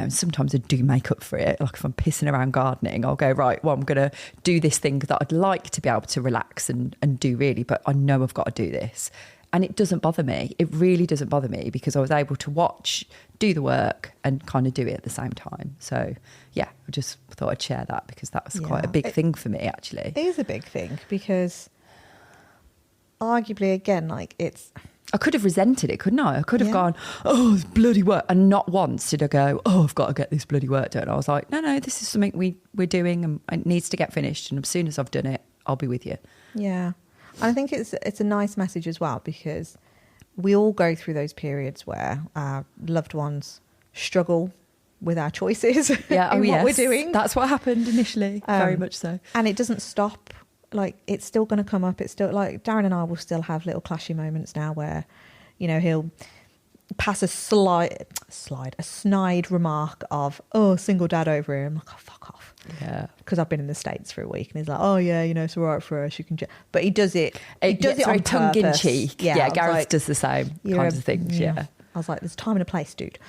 sometimes I do make up for it. Like if I'm pissing around gardening, I'll go, right, well, I'm going to do this thing that I'd like to be able to relax and do really, but I know I've got to do this. And it doesn't bother me. It really doesn't bother me because I was able to watch, do the work and kind of do it at the same time. So yeah, I just thought I'd share that because that was quite a big thing for me actually. It is a big thing because arguably, again, like I could have resented it, couldn't I? I could have gone, oh, it's bloody work. And not once did I go, oh, I've got to get this bloody work done. I was like, no, this is something we're doing and it needs to get finished. And as soon as I've done it, I'll be with you. Yeah. I think it's a nice message as well because we all go through those periods where our loved ones struggle with our choices in what we're doing. That's what happened initially, very much so. And it doesn't stop. Like, it's still going to come up. It's still like Darren and I will still have little clashy moments now where, he'll pass a snide remark of, oh, single dad over here. I'm like, oh, fuck off. Yeah. Because I've been in the States for a week and he's like, oh yeah, it's all right for us. You can but he does it. He does it on tongue in purpose. cheek. Yeah, Gareth does the same kinds of things. Yeah. I was like, there's time and a place, dude.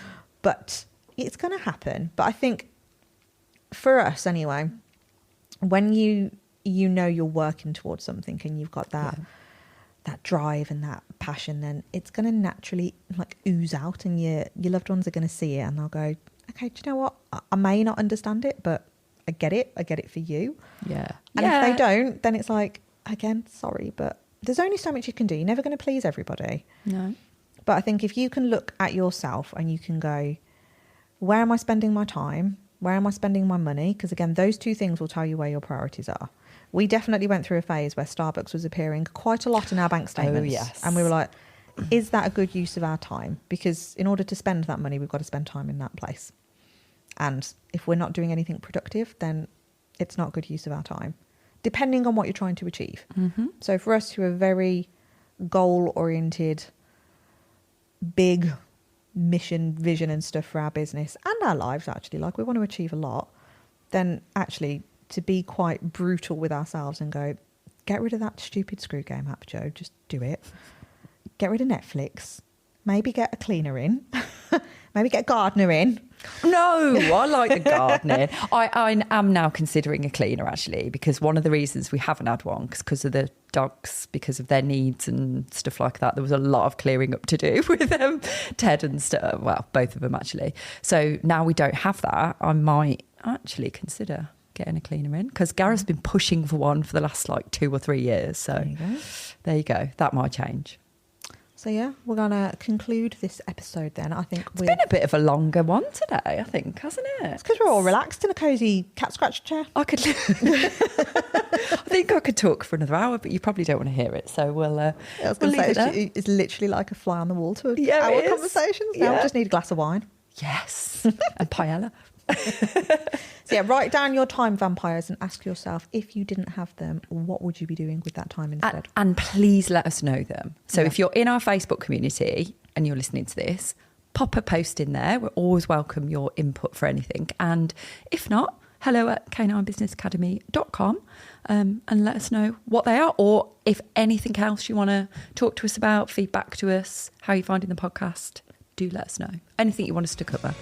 But it's going to happen. But I think for us anyway, when you you're working towards something and you've got that drive and that passion, then it's going to naturally like ooze out and your loved ones are going to see it and they'll go, okay, do you know what? I may not understand it, but I get it for you. Yeah. And if they don't, then it's like, again, sorry, but there's only so much you can do. You're never going to please everybody. No. But I think if you can look at yourself and you can go, where am I spending my time? Where am I spending my money? Because again, those two things will tell you where your priorities are. We definitely went through a phase where Starbucks was appearing quite a lot in our bank statements. Oh, yes. And we were like, is that a good use of our time? Because in order to spend that money, we've got to spend time in that place. And if we're not doing anything productive, then it's not good use of our time, depending on what you're trying to achieve. Mm-hmm. So for us who are very goal-oriented big mission, vision and stuff for our business and our lives, actually, like we want to achieve a lot, then actually to be quite brutal with ourselves and go, get rid of that stupid screw game app, Joe. Just do it. Get rid of Netflix. Maybe get a cleaner in. Maybe get a gardener in. No, I like the gardening. I am now considering a cleaner, actually, because one of the reasons we haven't had one is because of the dogs, because of their needs and stuff like that. There was a lot of clearing up to do with Ted and stuff. Well, both of them, actually. So now we don't have that. I might actually consider getting a cleaner in, because Gareth's been pushing for one for the last 2 or 3 years. So there you go. That might change. So yeah, we're going to conclude this episode then. I think it's been a bit of a longer one today, I think, hasn't it? It's because we're all relaxed in a cosy cat scratch chair. I think I could talk for another hour, but you probably don't want to hear it. So we'll I was going to say, it's literally like a fly on the wall to our conversations. Now we just need a glass of wine. Yes, and paella. So yeah, write down your time vampires and ask yourself, if you didn't have them, what would you be doing with that time instead? And please let us know them. So if you're in our Facebook community and you're listening to this, pop a post in there. We're always welcome your input for anything. And if not, hello@k9businessacademy.com and let us know what they are, or if anything else you want to talk to us about, feedback to us, how you're finding the podcast, do let us know. Anything you want us to cover.